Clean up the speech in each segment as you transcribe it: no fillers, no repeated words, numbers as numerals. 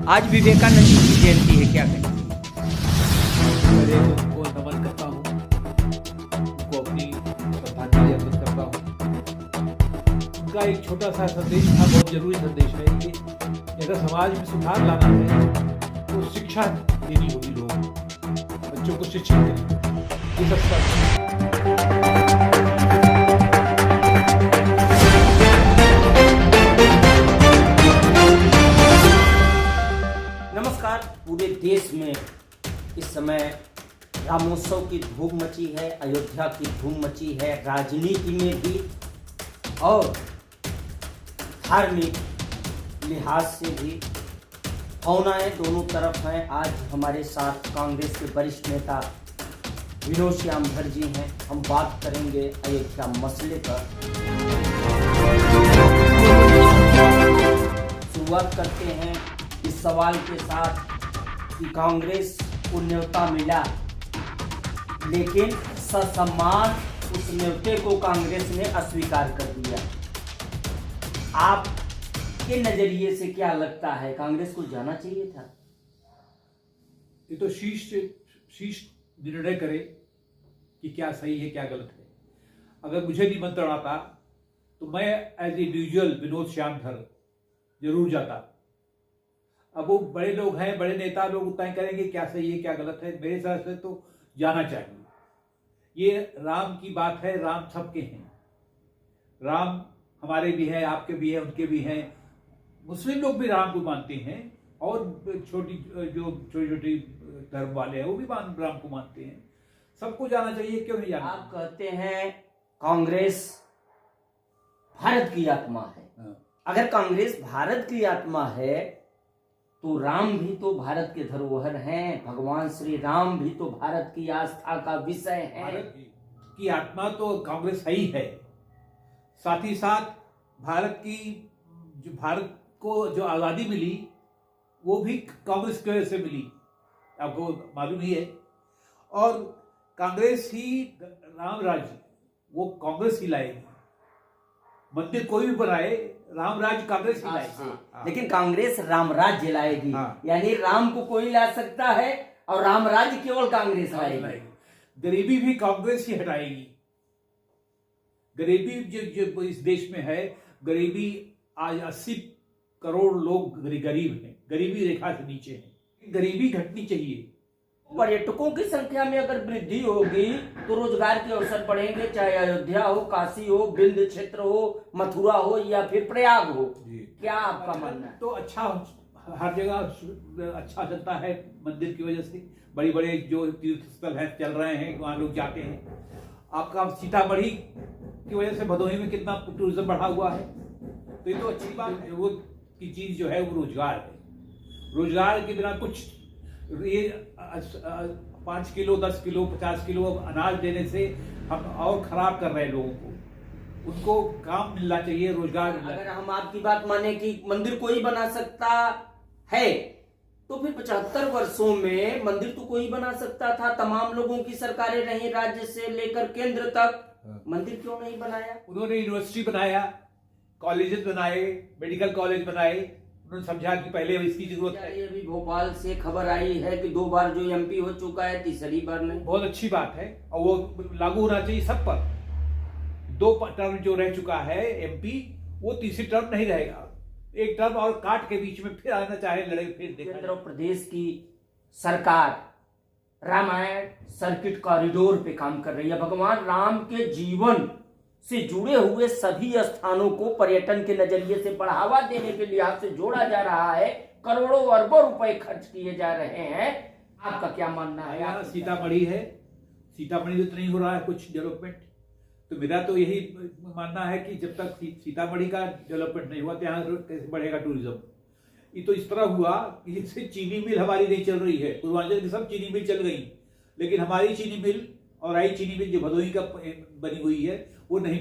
आज विवेकानंद जी की जयंती है, क्या कहें? पहले उनको नमन करता हूँ, उनको अपनी श्रद्धांजलि अर्पित करता हूँ। उनका एक छोटा सा संदेश था, बहुत जरूरी संदेश है कि अगर समाज में सुधार लाना है तो शिक्षा देनी होगी, लोगों को बच्चों को शिक्षित करें, ये सबसे नमस्कार। पूरे देश में इस समय रामोत्सव की धूम मची है, अयोध्या की धूम मची है, राजनीति में भी और धार्मिक लिहाज से भी भावनाएं दोनों तरफ हैं। आज हमारे साथ कांग्रेस के वरिष्ठ नेता विनोद श्यामधर जी हैं। हम बात करेंगे अयोध्या मसले पर। शुरुआत करते हैं इस सवाल के साथ कि कांग्रेस को न्योता मिला, लेकिन ससम्मान उस न्योते को कांग्रेस ने अस्वीकार कर दिया। आपके नजरिए से क्या लगता है, कांग्रेस को जाना चाहिए था? ये तो शीर्ष निर्णय करे कि क्या सही है क्या गलत है। अगर मुझे निमंत्रण आता तो मैं एज इंडिविजुअल विनोद श्यामधर जरूर जाता। अब वो बड़े लोग हैं, बड़े नेता लोग उतना ही करेंगे क्या सही है क्या गलत है। मेरे हिसाब से तो जाना चाहिए। ये राम की बात है, राम सबके हैं। राम हमारे भी हैं, आपके भी हैं, उनके भी हैं। मुस्लिम लोग भी राम को मानते हैं और छोटी छोटी धर्म वाले हैं वो भी राम को मानते हैं। सबको जाना चाहिए, क्यों नहीं जाना? आप कहते हैं कांग्रेस भारत की आत्मा है। अगर कांग्रेस भारत की आत्मा है तो राम भी तो भारत के धरोहर हैं, भगवान श्री राम भी तो भारत की आस्था का विषय है। भारत की आत्मा तो कांग्रेस है ही है। साथ ही साथ भारत को जो आज़ादी मिली वो भी कांग्रेस की वजह से मिली, आपको मालूम ही है। और कांग्रेस ही राम राज्य वो कांग्रेस ही लाएगी। मंदिर कोई भी बनाए, राम राज्य कांग्रेस ही लाएगी। लेकिन कांग्रेस राम राज्य लाएगी। यानी राम को कोई ला सकता है और राम राज्य केवल कांग्रेस लाएगी। गरीबी भी कांग्रेस ही हटाएगी। गरीबी जो इस देश में है, गरीबी आज 80 करोड़ लोग गरीब हैं, गरीबी रेखा से नीचे हैं। गरीबी घटनी चाहिए। पर्यटकों की संख्या में अगर वृद्धि होगी तो रोजगार के अवसर बढ़ेंगे, चाहे अयोध्या हो, काशी हो, विंध्य क्षेत्र हो, मथुरा हो या फिर प्रयाग हो। क्या आपका मानना है? तो अच्छा, हर जगह अच्छा चलता है मंदिर की वजह से। बड़ी बड़े जो तीर्थ स्थल है चल रहे हैं, वहाँ लोग जाते हैं। आपका सीतामढ़ी की वजह से भदोही में कितना टूरिज्म बढ़ा हुआ है, तो ये तो अच्छी बात है। वो की चीज जो है वो रोजगार है। रोजगार के बिना कुछ ये 5 किलो 10 किलो 50 किलो अनाज देने से हम और खराब कर रहे हैं लोगों को। उनको काम मिलना चाहिए, रोजगार मिलना चाहिए। अगर हम आपकी बात माने कि मंदिर कोई बना सकता है तो फिर 75 वर्षों में मंदिर तो कोई बना सकता था। तमाम लोगों की सरकारें रही, राज्य से लेकर केंद्र तक। मंदिर क्यों नहीं बनाया? उन्होंने यूनिवर्सिटी बनाया, कॉलेजेस बनाए, मेडिकल कॉलेज बनाए। उन्होंने समझा कि पहले इसकी जरूरत है। ये भी भोपाल से खबर आई है कि 2 बार जो एमपी हो चुका है, तीसरी बार नहीं। बहुत अच्छी बात है और वो लागू होना चाहिए सब पर। 2 टर्म जो रह चुका है एमपी, वो तीसरी टर्म नहीं रहेगा। एक टर्म और काट के बीच में फिर आना चाहे लड़े, फिर केंद्र और प्रदेश की सरकार रामायण सर्किट कॉरिडोर पे काम कर रही है। भगवान राम के जीवन से जुड़े हुए सभी स्थानों को पर्यटन के नजरिए से बढ़ावा देने के लिहाज से जोड़ा जा रहा है। करोड़ों अरबों रुपए खर्च किए जा रहे हैं। आपका क्या मानना है? यहाँ सीतामढ़ी है, सीतामढ़ी में तो नहीं हो रहा है कुछ डेवलपमेंट। तो मेरा तो यही मानना है कि जब तक सीतामढ़ी का डेवलपमेंट नहीं हुआ तो यहाँ कैसे बढ़ेगा टूरिज्म। ये तो इस तरह हुआ कि जैसे चीनी मिल हमारी नहीं चल रही है, पूर्वांचल की सब चीनी मिल चल गई, लेकिन हमारी चीनी मिल और आई चीनी मिल जो भदोही का बनी हुई है वो नहीं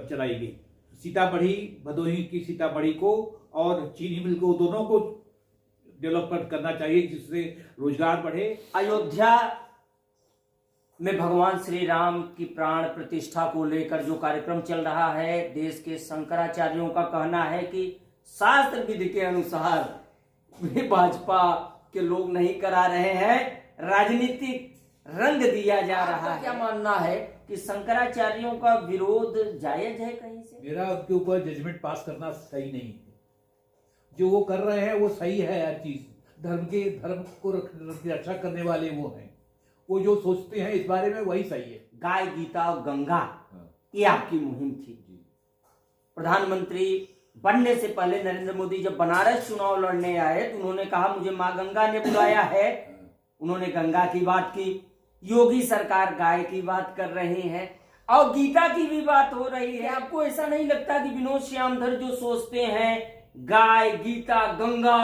चलाई गई। सीतामढ़ी, भदोही की सीतामढ़ी को और चीनी मिल को, दोनों को डेवलपमेंट करना चाहिए जिससे रोजगार बढ़े। अयोध्या में भगवान श्री राम की प्राण प्रतिष्ठा को लेकर जो कार्यक्रम चल रहा है, देश के शंकराचार्यों का कहना है कि शास्त्र विधि के अनुसार वे भाजपा के लोग नहीं करा रहे हैं, राजनीतिक रंग दिया जा रहा है। क्या मानना है कि शंकराचार्यों का विरोध जायज है कहीं से? मेरा उनके ऊपर जजमेंट पास करना सही नहीं है। जो वो कर रहे हैं वो सही है, हर चीज धर्म को रक्षा करने वाले वो हैं। वो जो सोचते हैं इस बारे में वही सही है। गाय, गीता और गंगा, ये आपकी मुहिम थी। प्रधानमंत्री बनने से पहले नरेंद्र मोदी जब बनारस चुनाव लड़ने आए तो उन्होंने कहा मुझे माँ गंगा ने बुलाया है। उन्होंने गंगा की बात की। योगी सरकार गाय की बात कर रहे हैं और गीता की भी बात हो रही है। आपको ऐसा नहीं लगता कि विनोद श्यामधर जो सोचते हैं गाय, गीता, गंगा,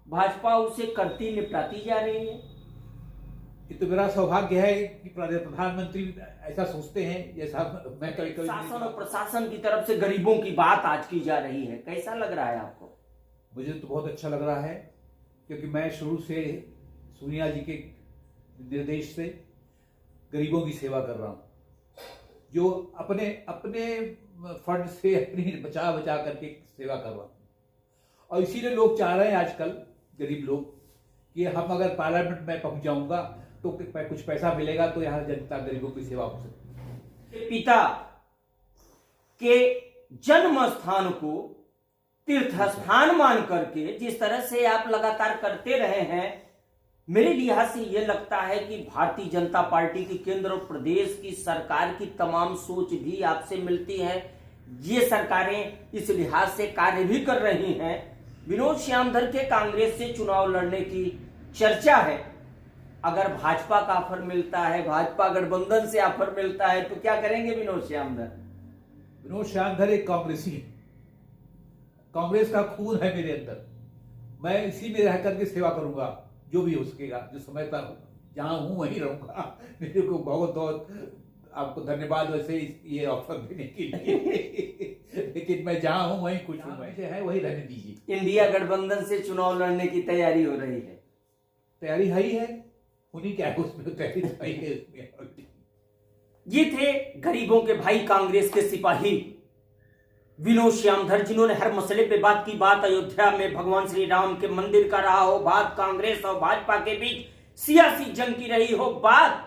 भाजपा उसे करती निपटाती जा रही है? ये तो मेरा सौभाग्य है कि प्रधानमंत्री ऐसा सोचते हैं, जैसा मैं कभी शासन और प्रशासन की तरफ से गरीबों की बात आज की जा रही है। कैसा लग रहा है आपको? मुझे तो बहुत अच्छा लग रहा है, क्योंकि मैं शुरू से सोनिया जी के निर्देश से गरीबों की सेवा कर रहा हूँ, जो अपने फंड से अपनी बचा करके सेवा कर रहा हूँ। और इसीलिए लोग चाह रहे हैं आजकल, गरीब लोग, कि हम अगर पार्लियामेंट में पहुंच जाऊंगा तो कुछ पैसा मिलेगा तो यहाँ जनता गरीबों की सेवा हो सकती है। पिता के जन्म स्थान को तीर्थ स्थान मान करके जिस तरह से आप लगातार करते रहे हैं, मेरे लिहाज से यह लगता है कि भारतीय जनता पार्टी की केंद्र और प्रदेश की सरकार की तमाम सोच भी आपसे मिलती है। ये सरकारें इस लिहाज से कार्य भी कर रही हैं। विनोद श्यामधर के कांग्रेस से चुनाव लड़ने की चर्चा है। अगर भाजपा का ऑफर मिलता है, भाजपा गठबंधन से ऑफर मिलता है, तो क्या करेंगे विनोद श्यामधर? विनोद श्यामधर एक कांग्रेसी है, कांग्रेस का खून है मेरे अंदर। मैं इसी में रह करके सेवा करूंगा, जो भी हो सकेगा, जो समय तक जहां हूं वहीं रहूंगा। मेरे को बहुत बहुत आपको धन्यवाद वैसे ये ऑफर देने के लिए। लेकिन मैं जहां हूं वहीं खुश हूं, वैसे है वही रहने दीजिए। इंडिया गठबंधन से चुनाव लड़ने की तैयारी हो रही है? तैयारी है, उन्हीं क्या है उसमें तैयारी है उसमें। ये थे गरीबों के भाई, कांग्रेस के सिपाही विनोद श्यामधर, जिन्होंने हर मसले पे बात की। बात अयोध्या में भगवान श्री राम के मंदिर का रहा हो, बात कांग्रेस और भाजपा के बीच सियासी जंग की रही हो, बात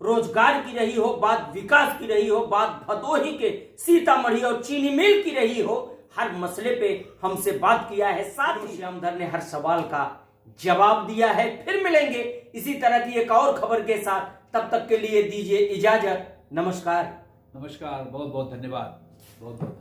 रोजगार की रही हो, बात विकास की रही हो, बात भदोही के सीतामढ़ी और चीनी मिल की रही हो, हर मसले पे हमसे बात किया है। साथ ही श्यामधर ने हर सवाल का जवाब दिया है। फिर मिलेंगे इसी तरह की एक और खबर के साथ, तब तक के लिए दीजिए इजाजत। नमस्कार। बहुत बहुत धन्यवाद। बहुत बहुत